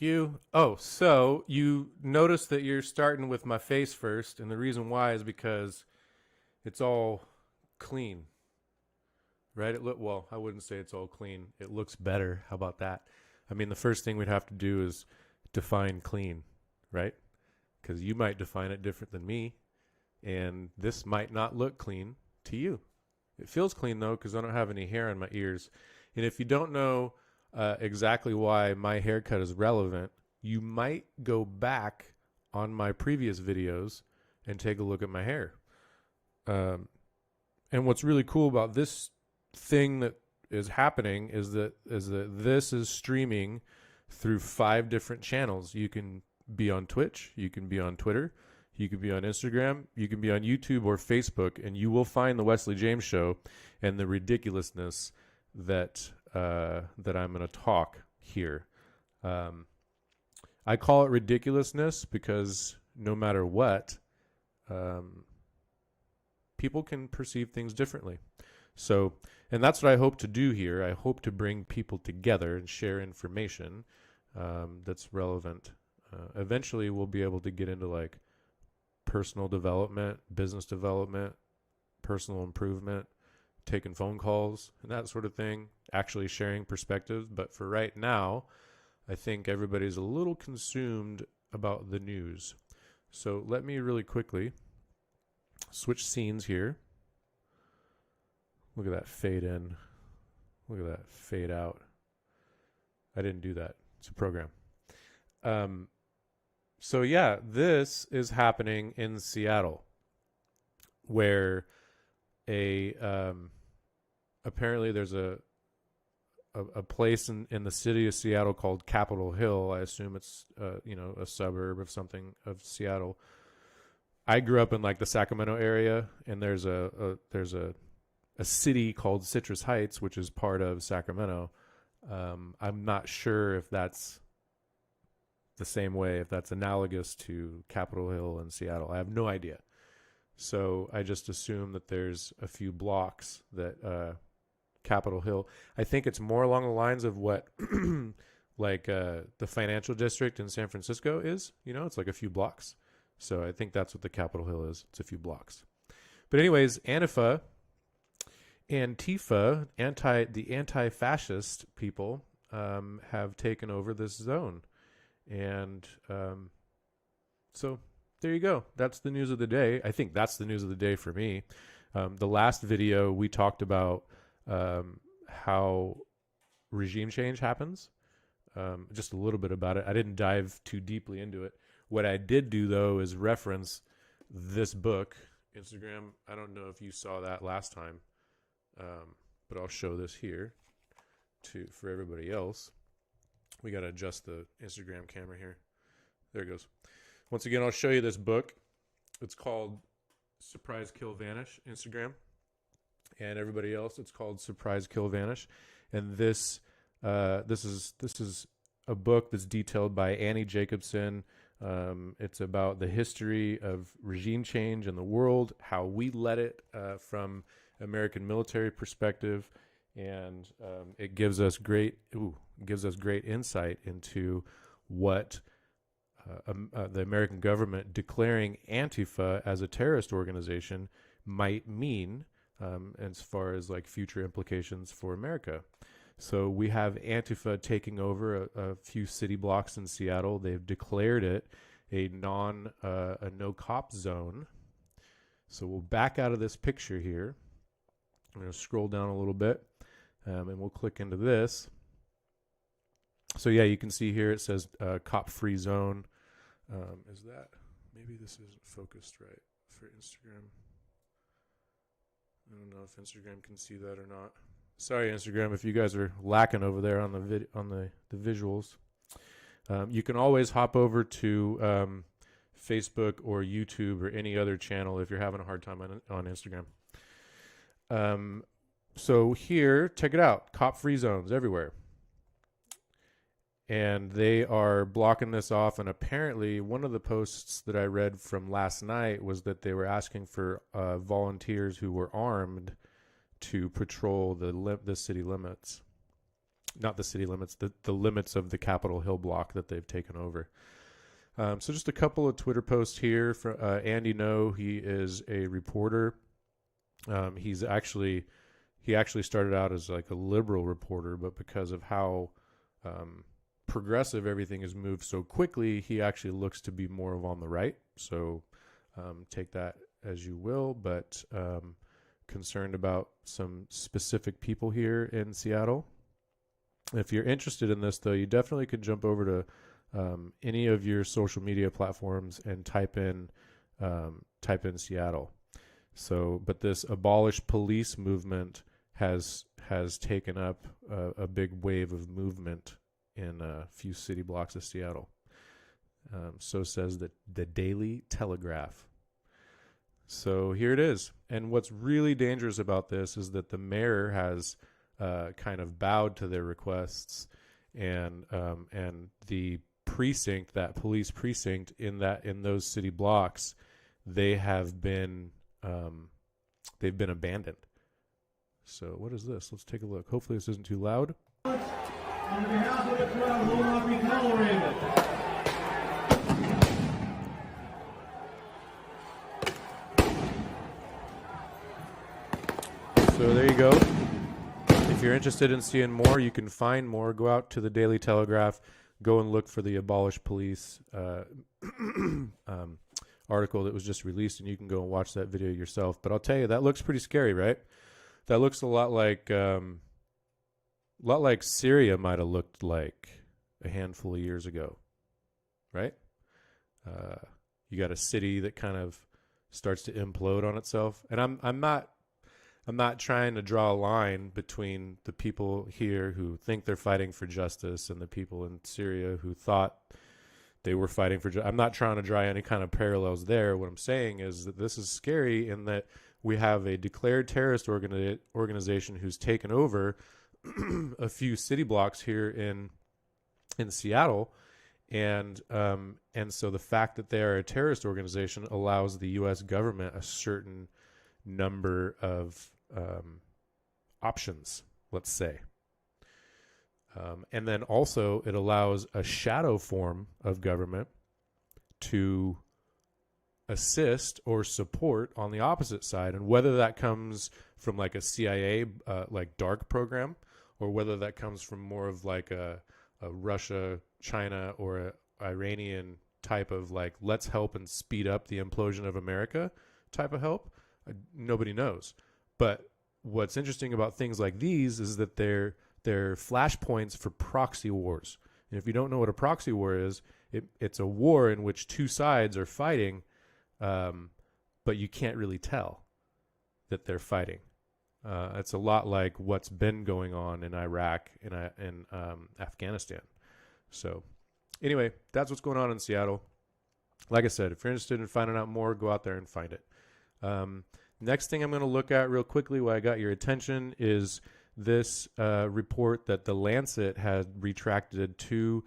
you. Oh, so you notice that you're starting with my face first, and the reason why is because it's all clean, right? Well, I wouldn't say it's all clean. It looks better. How about that? I mean, the first thing we'd have to do is define clean, right? Because you might define it different than me, and this might not look clean to you. It feels clean though, because I don't have any hair on my ears. And if you don't know exactly why my haircut is relevant, you might go back on my previous videos and take a look at my hair. And what's really cool about this thing that is happening is that this is streaming through 5 different channels. You can be on Twitch, you can be on Twitter, you can be on Instagram, you can be on YouTube or Facebook, and you will find the Wesley James Show and the ridiculousness that that I'm going to talk here. I call it ridiculousness because no matter what, people can perceive things differently. So, and that's what I hope to do here. I hope to bring people together and share information that's relevant. Eventually, we'll be able to get into like personal development, business development, personal improvement, taking phone calls and that sort of thing, actually sharing perspectives. But for right now, I think everybody's a little consumed about the news. So let me really quickly switch scenes here. Look at that fade in. Look at that fade out. I didn't do that. It's a program. So yeah, this is happening in Seattle, where apparently there's a place in the city of Seattle called Capitol Hill. I assume it's a suburb of something of Seattle. I grew up in like the Sacramento area, and there's a city called Citrus Heights, which is part of Sacramento. I'm not sure if that's the same way, if that's analogous to Capitol Hill in Seattle. I have no idea. So I just assume that there's a few blocks that Capitol Hill. I think it's more along the lines of what like the financial district in San Francisco is. It's like a few blocks. So I think that's what the Capitol Hill is. It's a few blocks. But anyways, Antifa, the anti-fascist people have taken over this zone. And so there you go. That's the news of the day. I think that's the news of the day for me. The last video, we talked about how regime change happens. Just a little bit about it. I didn't dive too deeply into it. What I did do, though, is reference this book. Instagram, I don't know if you saw that last time, but I'll show this here for everybody else. We got to adjust the Instagram camera here. There it goes. Once again, I'll show you this book. It's called Surprise, Kill, Vanish, Instagram. And everybody else, it's called Surprise, Kill, Vanish. And this is a book that's detailed by Annie Jacobson. It's about the history of regime change in the world, how we led it from American military perspective, and it gives us great insight into what the American government declaring Antifa as a terrorist organization might mean as far as like future implications for America. So we have Antifa taking over a few city blocks in Seattle. They've declared it a no cop zone. So we'll back out of this picture here. I'm going to scroll down a little bit, and we'll click into this. So yeah, you can see here it says cop-free zone. Is that, maybe this isn't focused right for Instagram. I don't know if Instagram can see that or not. Sorry, Instagram, if you guys are lacking over there on the visuals. You can always hop over to Facebook or YouTube or any other channel if you're having a hard time on Instagram. So here, check it out. Cop-free zones everywhere. And they are blocking this off. And apparently one of the posts that I read from last night was that they were asking for volunteers who were armed to patrol the city limits. not the city limits, the limits of the Capitol Hill block that they've taken over. So just a couple of Twitter posts here for Andy No. He is a reporter. He actually started out as like a liberal reporter, but because of how progressive everything has moved so quickly, he actually looks to be more of on the right. So take that as you will, but concerned about some specific people here in Seattle. If you're interested in this, though, you definitely could jump over to any of your social media platforms and type in Seattle. So, but this abolish police movement has taken up a big wave of movement in a few city blocks of Seattle. So says the Daily Telegraph. So here it is. And what's really dangerous about this is that the mayor has kind of bowed to their requests, and the precinct, that police precinct in those city blocks, they've been abandoned. So what is this? Let's take a look. Hopefully this isn't too loud. On behalf of the crowd, will not be tolerated. So there you go. If you're interested in seeing more, you can find more. Go out to the Daily Telegraph. Go and look for the Abolish Police article that was just released, and you can go and watch that video yourself. But I'll tell you, that looks pretty scary, right? That looks a lot like Syria might have looked like a handful of years ago, right? You got a city that kind of starts to implode on itself, and I'm not trying to draw a line between the people here who think they're fighting for justice and the people in Syria who thought they were fighting for justice. I'm not trying to draw any kind of parallels there. What I'm saying is that this is scary in that we have a declared terrorist organization who's taken over a few city blocks here in Seattle. And so the fact that they are a terrorist organization allows the U.S. government a certain number of options, let's say. And then also it allows a shadow form of government to assist or support on the opposite side. And whether that comes from like a CIA, like dark program, or whether that comes from more of like a Russia, China, or a Iranian type of like, let's help and speed up the implosion of America type of help, nobody knows. But what's interesting about things like these is that they're flashpoints for proxy wars. And if you don't know what a proxy war is, it's a war in which two sides are fighting, but you can't really tell that they're fighting. It's a lot like what's been going on in Iraq and Afghanistan. So anyway, that's what's going on in Seattle. Like I said, if you're interested in finding out more, go out there and find it. Next thing I'm going to look at real quickly while I got your attention is this report that the Lancet had retracted to.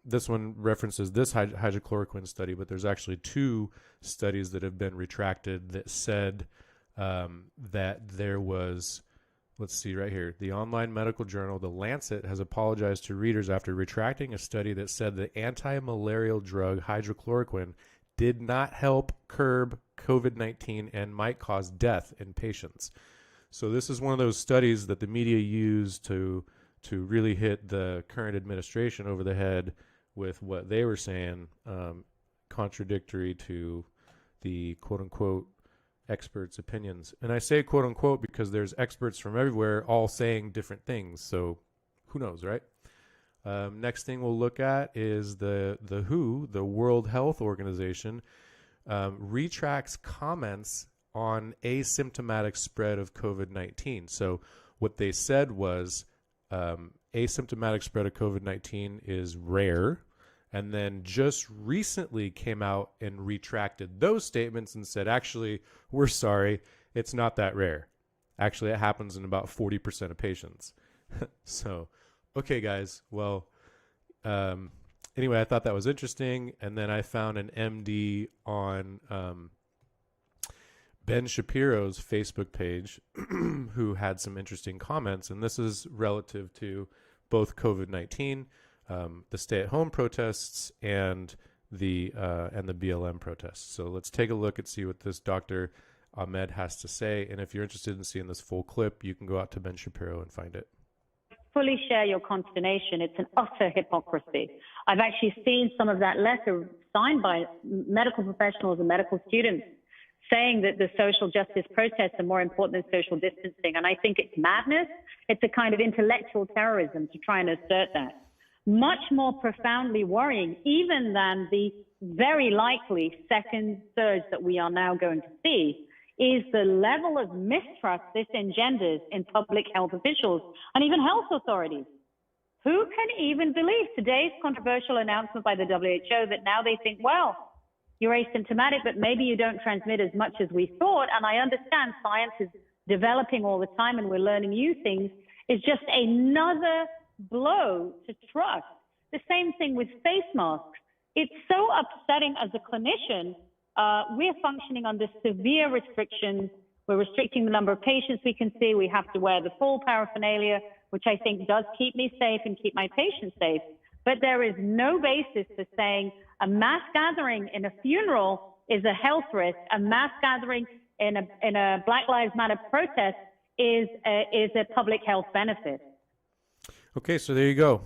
This one references this hydrochloroquine study, but there's actually two studies that have been retracted that said that there was, let's see right here, the online medical journal, The Lancet, has apologized to readers after retracting a study that said the anti-malarial drug hydrochloroquine did not help curb COVID-19 and might cause death in patients. So this is one of those studies that the media used to really hit the current administration over the head with what they were saying, contradictory to the quote-unquote experts' opinions. And I say quote-unquote because there's experts from everywhere all saying different things, so who knows, right? Next thing we'll look at is the WHO, the World Health Organization, retracts comments on asymptomatic spread of COVID-19. So what they said was asymptomatic spread of COVID-19 is rare, and then just recently came out and retracted those statements and said, actually, we're sorry, it's not that rare. Actually, it happens in about 40% of patients. So, okay, guys, well, anyway, I thought that was interesting, and then I found an MD on Ben Shapiro's Facebook page, who had some interesting comments, and this is relative to both COVID-19, the stay-at-home protests, and the BLM protests. So let's take a look and see what this Dr. Ahmed has to say. And if you're interested in seeing this full clip, you can go out to Ben Shapiro and find it. Fully share your consternation. It's an utter hypocrisy. I've actually seen some of that letter signed by medical professionals and medical students saying that the social justice protests are more important than social distancing. And I think it's madness. It's a kind of intellectual terrorism to try and assert that. Much more profoundly worrying, even than the very likely second surge that we are now going to see, is the level of mistrust this engenders in public health officials and even health authorities. Who can even believe today's controversial announcement by the WHO that now they think, well, you're asymptomatic, but maybe you don't transmit as much as we thought. And I understand science is developing all the time and we're learning new things, is just another blow to trust. The same thing with face masks. It's so upsetting as a clinician. We're functioning under severe restrictions. We're restricting the number of patients we can see. We have to wear the full paraphernalia, which I think does keep me safe and keep my patients safe. But there is no basis for saying a mass gathering in a funeral is a health risk. A mass gathering in a Black Lives Matter protest is a public health benefit. Okay, so there you go.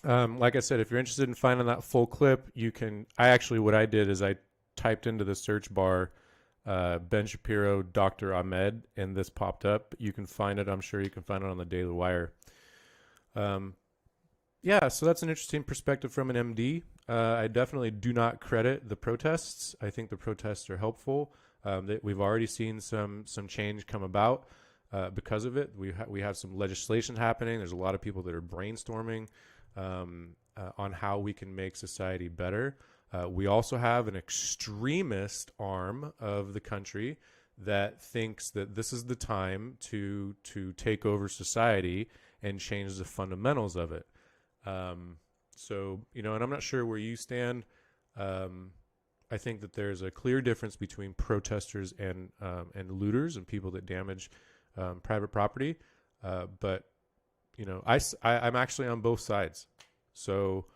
Like I said, if you're interested in finding that full clip, you can. What I did is I typed into the search bar Ben Shapiro, Dr. Ahmed, and this popped up. You can find it. I'm sure you can find it on the Daily Wire. Yeah, so that's an interesting perspective from an MD. I definitely do not credit the protests. I think the protests are helpful. We've already seen some change come about because of it. We have some legislation happening. There's a lot of people that are brainstorming on how we can make society better. We also have an extremist arm of the country that thinks that this is the time to take over society and change the fundamentals of it. So, and I'm not sure where you stand. I think that there's a clear difference between protesters and looters and people that damage private property. But I'm actually on both sides. So,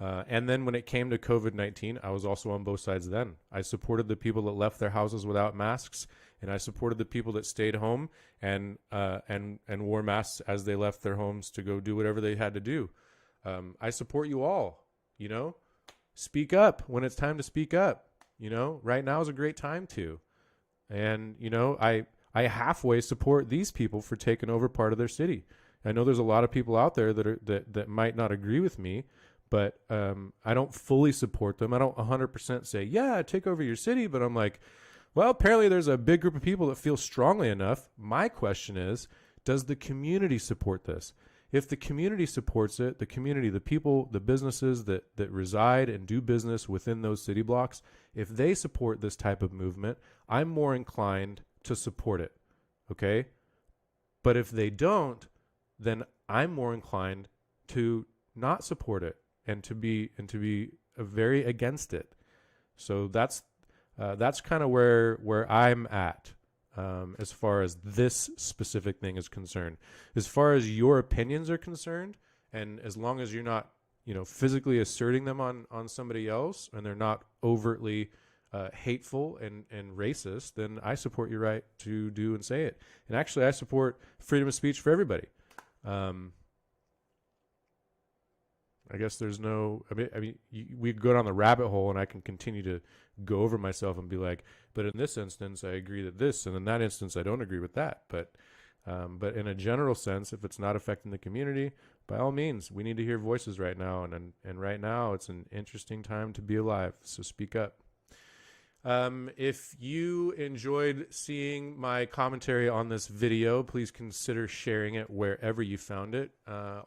and then when it came to COVID-19, I was also on both sides then. I supported the people that left their houses without masks, and I supported the people that stayed home and wore masks as they left their homes to go do whatever they had to do. I support you all, speak up when it's time to speak up. Right now is a great time to. And, I halfway support these people for taking over part of their city. I know there's a lot of people out there that might not agree with me, but I don't fully support them. I don't 100% say, yeah, take over your city. But I'm like, well, apparently there's a big group of people that feel strongly enough. My question is, does the community support this? If the community supports it, the community, the people, the businesses that reside and do business within those city blocks, if they support this type of movement, I'm more inclined to support it. Okay? But if they don't, then I'm more inclined to not support it and to be very against it. So that's kind of where I'm at. As far as this specific thing is concerned. As far as your opinions are concerned, and as long as you're not, physically asserting them on somebody else and they're not overtly hateful and racist, then I support your right to do and say it. And actually, I support freedom of speech for everybody. I guess there's no, we go down the rabbit hole and I can continue to go over myself and be like, but in this instance, I agree that this, and in that instance, I don't agree with that. But in a general sense, if it's not affecting the community, by all means, we need to hear voices right now. And right now it's an interesting time to be alive. So speak up. If you enjoyed seeing my commentary on this video, please consider sharing it wherever you found it.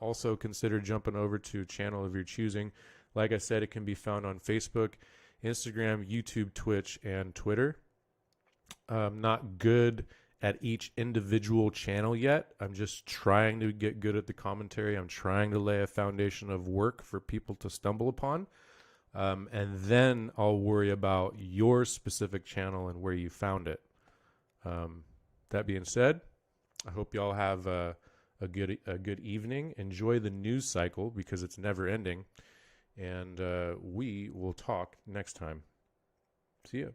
Also consider jumping over to a channel of your choosing. Like I said, it can be found on Facebook, Instagram, YouTube, Twitch, and Twitter. I'm not good at each individual channel yet. I'm just trying to get good at the commentary. I'm trying to lay a foundation of work for people to stumble upon. And then I'll worry about your specific channel and where you found it. That being said, I hope y'all have a good evening. Enjoy the news cycle because it's never ending. And we will talk next time. See ya.